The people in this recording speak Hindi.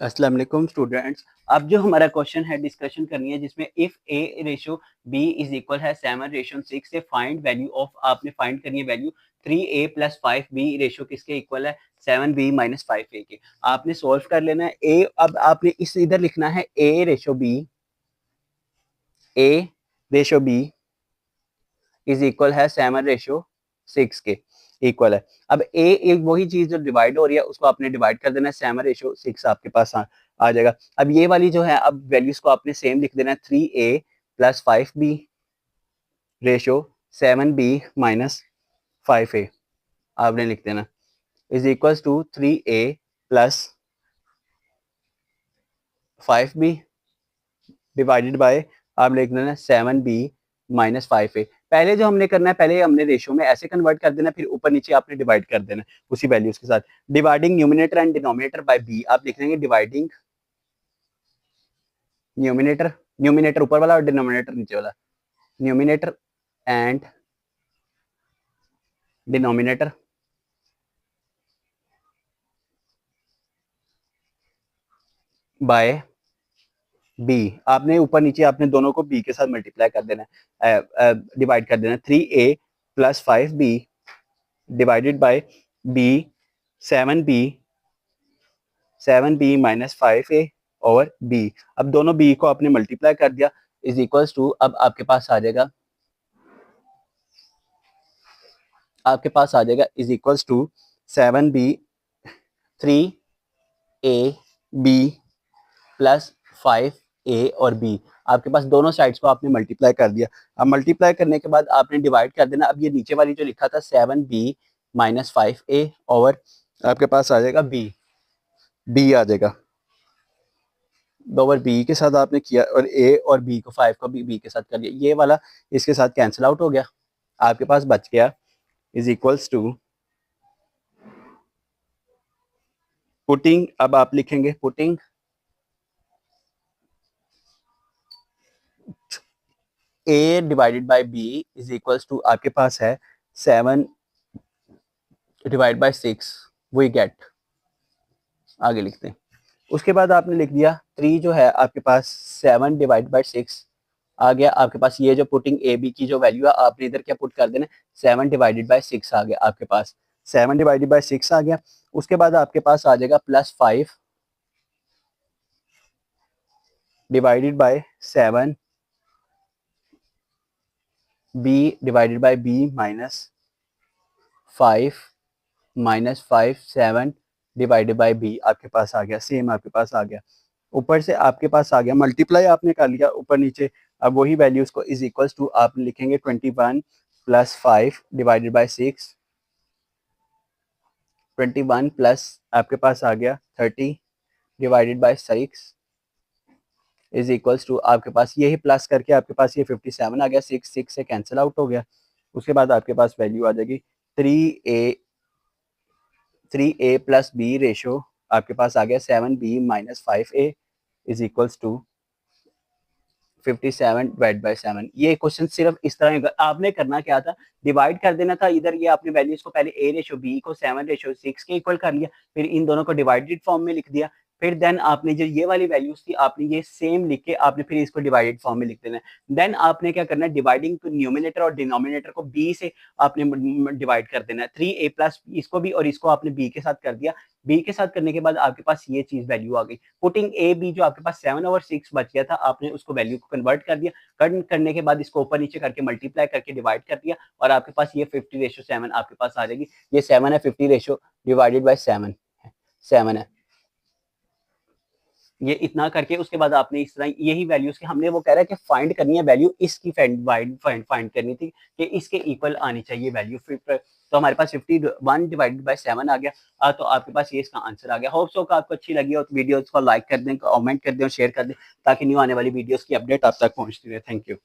अस्सलाम वालेकुम स्टूडेंट्स। अब जो हमारा क्वेश्चन है डिस्कशन करनी है जिसमें if A ratio B is equal है 7:6 से फाइंड वैल्यू ऑफ, आपने फाइंड करनी है वैल्यू 3a + 5b रेशो किसके इक्वल है 7b - 5a के। आपने सॉल्व कर लेना है ए। अब आपने इस इधर लिखना है ए रेशो बी इज इक्वल है 7:6 के इक्वल है। अब ए एक वही चीज जो डिवाइड हो रही है उसको आपने डिवाइड कर देना है, 7:6 आपके पास आ जाएगा। अब ये वाली जो है अब वैल्यूज को आपने सेम लिख देना है, 3a + 5b ratio 7b - 5a आपने लिख देना is equal to 3a + 5b divided by आप लिख देना 7b - 5a। पहले जो हमने करना है, पहले हमने रेशो में ऐसे कन्वर्ट कर देना, फिर ऊपर नीचे आपने डिवाइड कर देना उसी वैल्यूज के साथ। Dividing numerator and denominator by b, आप लिख देंगे डिवाइडिंग न्यूमिनेटर ऊपर वाला और डिनोमिनेटर नीचे वाला, numerator and denominator by b। आपने ऊपर नीचे आपने दोनों को b के साथ मल्टीप्लाई कर देना है, डिवाइड कर देना, 3a + 5b divided by b 7b - 5a और b। अब दोनों b को आपने मल्टीप्लाई कर दिया इज इक्वल्स टू, अब आपके पास आ जाएगा is equals to 7b 3ab + 5a और b। आपके पास दोनों साइड्स को आपने मल्टीप्लाई कर दिया। अब मल्टीप्लाई करने के बाद आपने डिवाइड कर देना। अब ये नीचे वाली जो लिखा था 7b - 5a और आपके पास आ जाएगा b आ जाएगा ओवर b के साथ आपने किया, और a और b को 5 को भी b के साथ कर दिया। ये वाला इसके साथ कैंसिल आउट हो गया, आपके पास बच गया इज इक्वल्स टू पुटिंग। अब आप लिखेंगे putting a divided by b is equals to, आपके पास है 7/6 वी गेट, आगे लिखते हैं। उसके बाद आपने लिख दिया 3 जो है आपके पास 7/6 आ गया। आपके पास ये जो पुटिंग ए बी की जो वैल्यू है आपने इधर क्या पुट कर देना, 7/6 आ गया आपके पास, 7/6 आ गया। उसके बाद आपके पास आ जाएगा +5 divided by 7 b divided by b -5 7 divided by b आपके पास आ गया, सेम आपके पास आ गया। ऊपर से आपके पास आ गया, मल्टीप्लाई आपने कर लिया ऊपर नीचे। अब वही वैल्यूज को इज इक्वल्स टू आप लिखेंगे 21 + 5 डिवाइडेड बाय 6, 21 प्लस आपके पास आ गया 30 divided by 6 is equals to, आपके पास यही प्लस करके आपके पास ये 57 आ गया, 6 से कैंसिल आउट हो गया। उसके बाद आपके पास वैल्यू आ जाएगी 3a + b रेशो आपके पास आ गया 7b - 5a is equals to 57/7। ये क्वेश्चन सिर्फ इस तरह आपने करना क्या था, डिवाइड कर देना था। इधर ये आपने वैल्यूज को पहले a रेशो b को 7/6 के इक्वल कर लिया, फिर इन दोनों को डिवाइडेड फॉर्म में लिख दिया, फिर देन आपने जो ये वाली वैल्यूज थी आपने ये सेम लिख के आपने फिर इसको डिवाइडेड फॉर्म में लिख देना है। देन आपने क्या करना है, डिवाइडिंग न्यूमिनेटर और डिनोमिनेटर को b से आपने डिवाइड कर देना है, 3a प्लस इसको भी और इसको आपने b के साथ कर दिया। b के साथ करने के बाद आपके पास ये चीज वैल्यू आ गई। पुटिंग ए बी जो आपके पास 7/6 बच गया था, आपने उसको वैल्यू को कन्वर्ट कर दिया, कन्वर्ट करने के बाद इसको ऊपर नीचे करके मल्टीप्लाई करके डिवाइड कर दिया, और आपके पास ये 50/7 आपके पास आ जाएगी। ये 7 है, 50 रेशो डिवाइडेड बाय 7 है। ये इतना करके उसके बाद आपने इस तरह यही वैल्यूज के हमने वो कह रहा है कि फाइंड करनी है वैल्यू, इसकी फाइंड करनी थी कि इसके इक्वल आनी चाहिए वैल्यू। फिर तो हमारे पास 51 डिवाइडेड बाय 7 आ गया। तो आपके पास ये इसका आंसर आ गया। होप सो आपको अच्छी लगी हो तो वीडियोस को लाइक कर दें, कमेंट कर दें और शेयर कर दें, ताकि न्यू आने वाली वीडियोस की अपडेट आप तक पहुंचती रहे। Thank you.